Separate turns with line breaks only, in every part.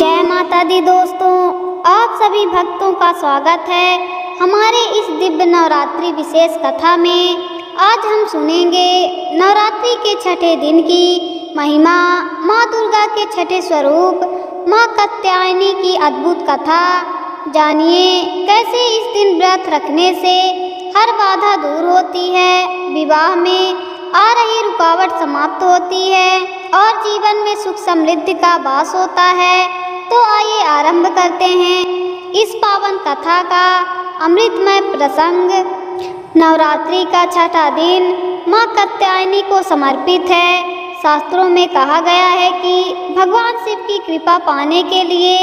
जय माता दी दोस्तों, आप सभी भक्तों का स्वागत है हमारे इस दिव्य नवरात्रि विशेष कथा में। आज हम सुनेंगे नवरात्रि के छठे दिन की महिमा, माँ दुर्गा के छठे स्वरूप माँ कात्यायनी की अद्भुत कथा। जानिए कैसे इस दिन व्रत रखने से हर बाधा दूर होती है, विवाह में आ रही रुकावट समाप्त होती है और जीवन में सुख समृद्धि का वास होता है। तो आइए आरंभ करते हैं इस पावन कथा का अमृतमय प्रसंग। नवरात्रि का छठा दिन माँ कात्यायनी को समर्पित है। शास्त्रों में कहा गया है कि भगवान शिव की कृपा पाने के लिए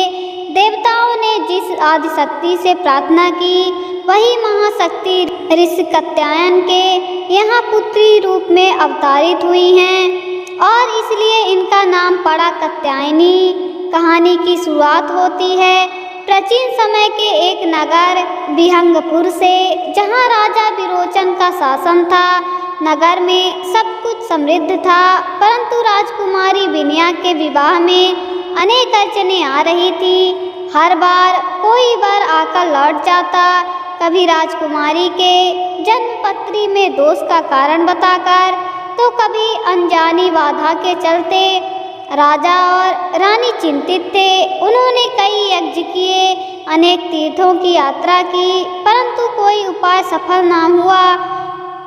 देवताओं ने जिस आदिशक्ति से प्रार्थना की, वही महाशक्ति ऋषि कात्यायन के यहाँ पुत्री रूप में अवतारित हुई हैं और इसलिए इनका नाम पड़ा कात्यायनी। कहानी की शुरुआत होती है प्राचीन समय के एक नगर विहंगपुर से, जहाँ राजा विरोचन का शासन था। नगर में सब कुछ समृद्ध था, परंतु राजकुमारी विनया के विवाह में अनेक अड़चनें आ रही थी। हर बार कोई वर आकर लौट जाता, कभी राजकुमारी के जन्मपत्री में दोष का कारण बताकर, तो कभी अनजानी बाधा के चलते। राजा और रानी चिंतित थे। उन्होंने कई यज्ञ किए, अनेक तीर्थों की यात्रा की, परंतु कोई उपाय सफल न हुआ।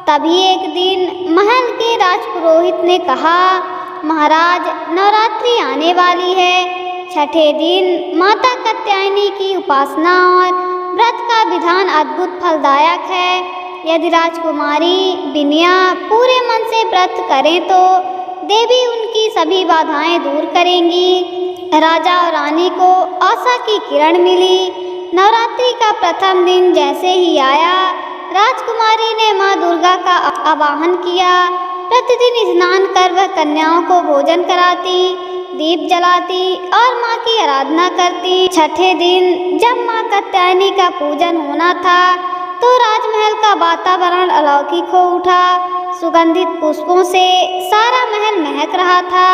तभी एक दिन महल के राजपुरोहित ने कहा, महाराज, नवरात्रि आने वाली है। छठे दिन माता कात्यायनी की उपासना और व्रत का विधान अद्भुत फलदायक है। यदि राजकुमारी विनया पूरे मन से व्रत करें तो देवी उनकी सभी बाधाएं दूर करेंगी। राजा और रानी को आशा की किरण मिली। नवरात्रि का प्रथम दिन जैसे ही आया, राजकुमारी ने माँ दुर्गा का आवाहन किया। प्रतिदिन स्नान कर वह कन्याओं को भोजन कराती, दीप जलाती और माँ की आराधना करती। छठे दिन जब माँ कात्यायनी का पूजन होना था, तो राजमहल का वातावरण अलौकिक हो उठा। सुगंधित पुष्पों से सारा महल महक रहा था।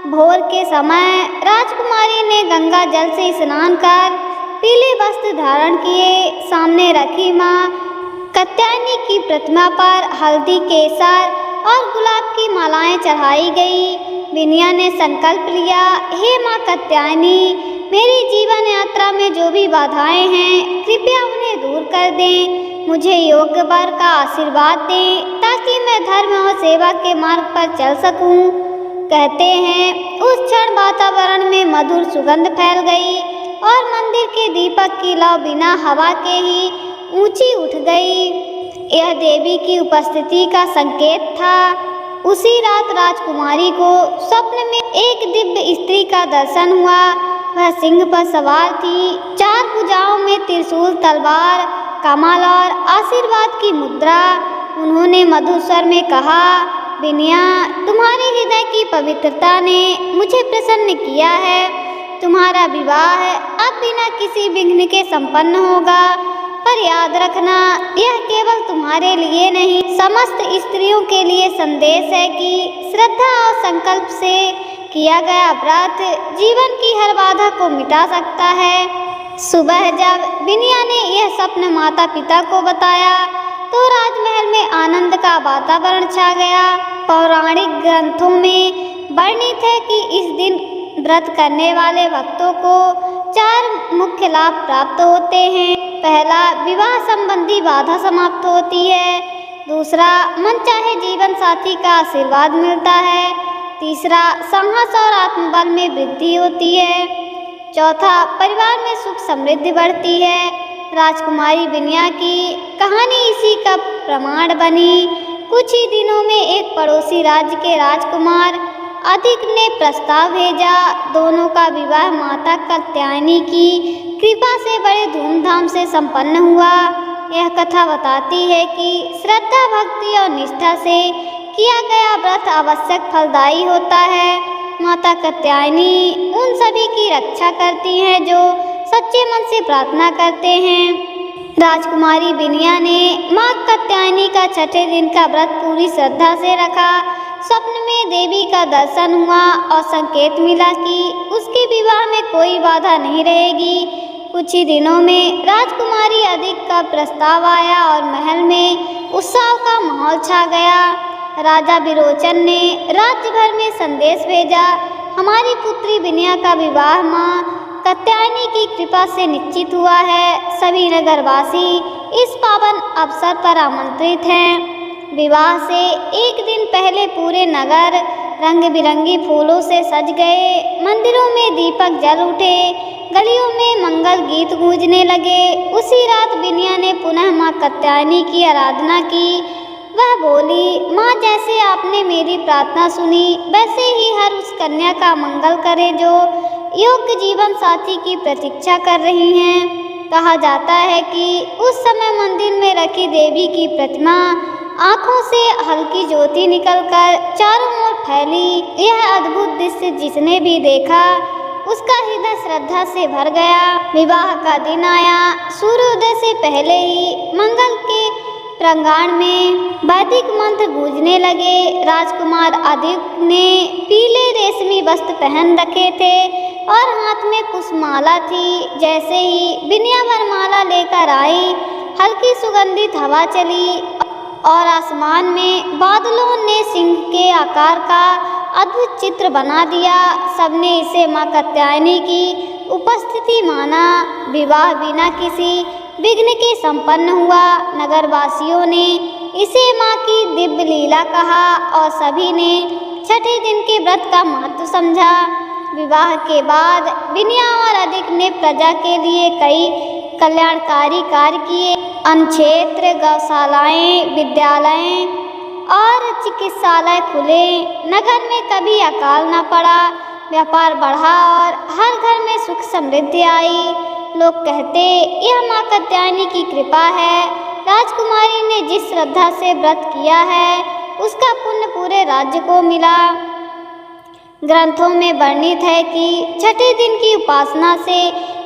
भोर के समय राजकुमारी ने गंगा जल से स्नान कर पीले वस्त्र धारण किए। सामने रखी माँ कात्यायनी की प्रतिमा पर हल्दी, केसर और गुलाब की मालाएं चढ़ाई गई। विनया ने संकल्प लिया, हे माँ कात्यायनी, मेरी जीवन यात्रा में जो भी बाधाएं हैं, कृपया उन्हें दूर कर दें। मुझे योग्य वर का आशीर्वाद दें ताकि मैं धर्म और सेवा के मार्ग पर चल सकूं। कहते हैं उस क्षण वातावरण में मधुर सुगंध फैल गई और मंदिर के दीपक की लौ बिना हवा के ही ऊंची उठ गई। यह देवी की उपस्थिति का संकेत था। उसी रात राजकुमारी को स्वप्न में एक दिव्य स्त्री का दर्शन हुआ। वह सिंह पर सवार थी, चार भुजाओं में त्रिशूल, तलवार, कमल और आशीर्वाद की मुद्रा। उन्होंने मधुर स्वर में कहा, विनया, तुम्हारे हृदय की पवित्रता ने मुझे प्रसन्न किया है। तुम्हारा विवाह अब बिना किसी विघ्न के संपन्न होगा। पर याद रखना, यह केवल तुम्हारे लिए नहीं, समस्त स्त्रियों के लिए संदेश है कि श्रद्धा और संकल्प से किया गया व्रत जीवन की हर बाधा को मिटा सकता है। सुबह जब विनया ने यह स्वप्न माता पिता को बताया, तो राजमहल में आनंद का वातावरण छा गया। पौराणिक ग्रंथों में वर्णित है कि इस दिन व्रत करने वाले भक्तों को 4 मुख्य लाभ प्राप्त होते हैं। पहला, विवाह संबंधी बाधा समाप्त होती है। दूसरा, मनचाहे जीवन साथी का आशीर्वाद मिलता है। तीसरा, साहस और आत्मबल में वृद्धि होती है। चौथा, परिवार में सुख समृद्धि बढ़ती है। राजकुमारी विनया की कहानी इसी का प्रमाण बनी। कुछ ही दिनों में एक पड़ोसी राज्य के राजकुमार अधिक ने प्रस्ताव भेजा। दोनों का विवाह माता कात्यायनी की कृपा से बड़े धूमधाम से संपन्न हुआ। यह कथा बताती है कि श्रद्धा, भक्ति और निष्ठा से किया गया व्रत आवश्यक फलदायी होता है। माता कात्यायनी उन सभी की रक्षा करती हैं जो सच्चे मन से प्रार्थना करते हैं। राजकुमारी विनया ने माँ कात्यायनी का छठे दिन का व्रत पूरी श्रद्धा से रखा। स्वप्न में देवी का दर्शन हुआ और संकेत मिला कि उसके विवाह में कोई बाधा नहीं रहेगी। कुछ ही दिनों में राजकुमारी अधिक का प्रस्ताव आया और महल में उत्सव का माहौल छा गया। राजा विरोचन ने राज्य भर में संदेश भेजा, हमारी पुत्री विनया का विवाह माँ कात्यायनी की कृपा से निश्चित हुआ है। सभी नगरवासी इस पावन अवसर पर आमंत्रित हैं। विवाह से एक दिन पहले पूरे नगर रंग बिरंगी फूलों से सज गए। मंदिरों में दीपक जल उठे, गलियों में मंगल गीत गूंजने लगे। उसी रात विनया ने पुनः माँ कात्यायनी की आराधना की। वह बोली, माँ जैसे आपने मेरी प्रार्थना सुनी वैसे ही हर उस कन्या का मंगल करे जो योग्य जीवन साथी की प्रतीक्षा कर रही हैं। कहा जाता है कि उस समय मंदिर में रखी देवी की प्रतिमा आंखों से हल्की ज्योति निकलकर चारों ओर फैली। यह अद्भुत दृश्य जिसने भी देखा उसका हृदय श्रद्धा से भर गया। विवाह का दिन आया। सूर्योदय से पहले ही मंगल के प्रांगण में वैदिक मंत्र गूंजने लगे। राजकुमार आदित्य ने पीले रेशमी वस्त्र पहन रखे थे और हाथ में पुष्पमाला थी। जैसे ही विनया वरमाला लेकर आई, हल्की सुगंधित हवा चली और आसमान में बादलों ने सिंह के आकार का अद्भुत चित्र बना दिया। सबने इसे माँ कात्यायनी की उपस्थिति माना। विवाह बिना किसी विघ्न के संपन्न हुआ। नगरवासियों ने इसे माँ की दिव्य लीला कहा और सभी ने छठे दिन के व्रत का महत्व समझा। विवाह के बाद विनया और अधिक ने प्रजा के लिए कई कल्याणकारी कार्य किए। अन्नक्षेत्र, गौशालाएं, विद्यालय और चिकित्सालय खुले। नगर में कभी अकाल न पड़ा, व्यापार बढ़ा और हर घर में सुख समृद्धि आई। लोग कहते, यह माँ कात्यायनी की कृपा है। राजकुमारी ने जिस श्रद्धा से व्रत किया है उसका पुण्य पूरे राज्य को मिला। ग्रंथों में वर्णित है कि छठे दिन की उपासना से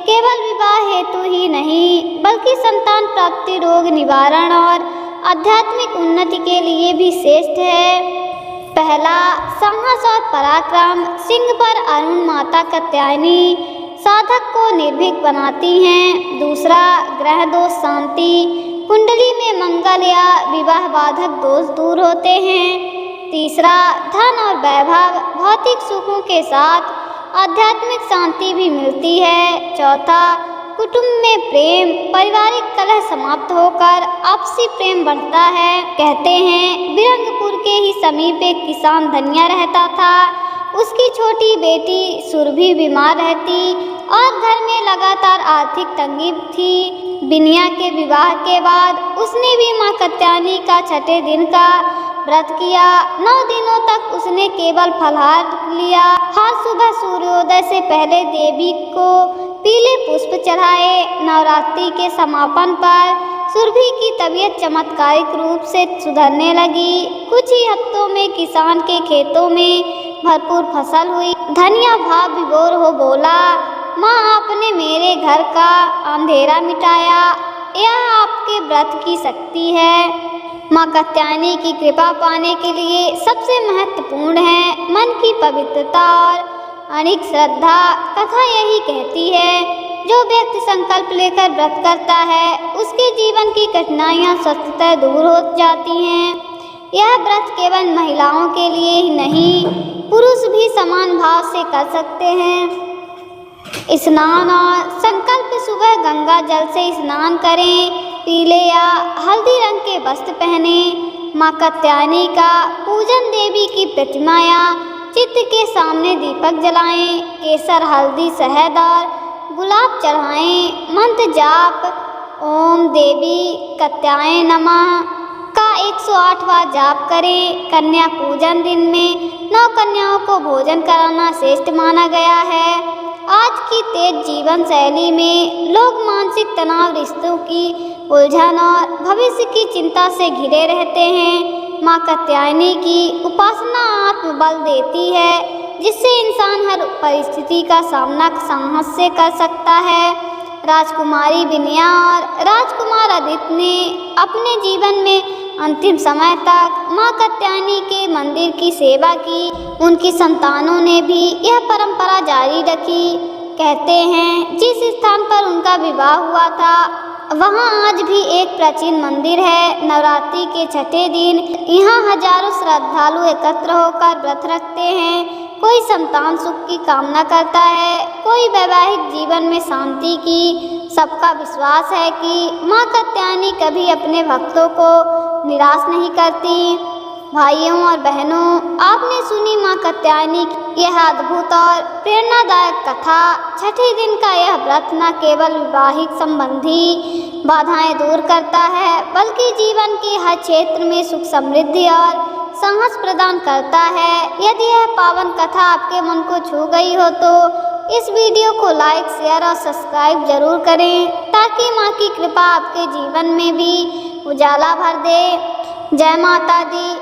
केवल विवाह हेतु ही नहीं बल्कि संतान प्राप्ति, रोग निवारण और आध्यात्मिक उन्नति के लिए भी श्रेष्ठ है। पहला, साहस और पराक्रम। सिंह पर अरुण माता कात्यायनी साधक को निर्भीक बनाती हैं। दूसरा, ग्रह दोष शांति। कुंडली में मंगल या विवाह बाधक दोष दूर होते हैं। तीसरा, धन और वैभव। भौतिक सुखों के साथ आध्यात्मिक शांति भी मिलती है। चौथा, कुटुंब में प्रेम। पारिवारिक कलह समाप्त होकर आपसी प्रेम बढ़ता है। कहते हैं, बिरंगपुर के ही समीप एक किसान धनिया रहता था। उसकी छोटी बेटी सुरभि बीमार रहती और घर में लगातार आर्थिक तंगी थी। विनया के विवाह के बाद उसने भी माँ कात्यायनी का छठे दिन का व्रत किया। 9 दिनों तक उसने केवल फलाहार लिया। हर सुबह सूर्योदय से पहले देवी को पीले पुष्प चढ़ाए। नवरात्रि के समापन पर सुरभि की तबीयत चमत्कारिक रूप से सुधरने लगी। कुछ ही हफ्तों में किसान के खेतों में भरपूर फसल हुई। धनिया भाव विभोर हो बोला, माँ आपने मेरे घर का अंधेरा मिटाया। यह आपके व्रत की शक्ति है। माँ कात्यायनी की कृपा पाने के लिए सबसे महत्वपूर्ण है मन की पवित्रता और अनिक श्रद्धा। कथा यही कहती है, जो व्यक्ति संकल्प लेकर व्रत करता है उसके जीवन की कठिनाइयाँ स्वतः दूर हो जाती हैं। यह व्रत केवल महिलाओं के लिए ही नहीं, पुरुष भी समान भाव से कर सकते हैं। स्नान और संकल्प। सुबह गंगा जल से स्नान करें। पीले या हल्दी रंग के वस्त्र पहने। माँ कात्यायनी का पूजन। देवी की प्रतिमा या चित्र के सामने दीपक जलाएं। केसर, हल्दी, शहद और गुलाब चढ़ाएं। मंत्र जाप ओम देवी कात्याय नमः का 108 बार जाप करें। कन्या पूजन। दिन में 9 कन्याओं को भोजन कराना श्रेष्ठ माना गया है। आज की तेज जीवन शैली में लोग मानसिक तनाव, रिश्तों की उलझन और भविष्य की चिंता से घिरे रहते हैं। माँ कात्यायनी की उपासना आत्मबल देती है, जिससे इंसान हर परिस्थिति का सामना साहस से कर सकता है। राजकुमारी विनया और राजकुमार आदित्य ने अपने जीवन में अंतिम समय तक मां कात्यायनी के मंदिर की सेवा की। उनकी संतानों ने भी यह परंपरा जारी रखी। कहते हैं जिस स्थान पर उनका विवाह हुआ था वहां आज भी एक प्राचीन मंदिर है। नवरात्रि के छठे दिन यहाँ हजारों श्रद्धालु एकत्र होकर व्रत रखते हैं। कोई संतान सुख की कामना करता है, कोई वैवाहिक जीवन में शांति की। सबका विश्वास है कि मां कात्यायनी कभी अपने भक्तों को निराश नहीं करती। भाइयों और बहनों, आपने सुनी मां कात्यायनी की यह अद्भुत और प्रेरणादायक कथा। छठे दिन का यह व्रत न केवल वैवाहिक संबंधी बाधाएं दूर करता है, बल्कि जीवन के हर क्षेत्र में सुख, समृद्धि और साहस प्रदान करता है। यदि यह पावन कथा आपके मन को छू गई हो तो इस वीडियो को लाइक, शेयर और सब्सक्राइब जरूर करें, ताकि मां की कृपा आपके जीवन में भी उजाला भर दे। जय माता दी।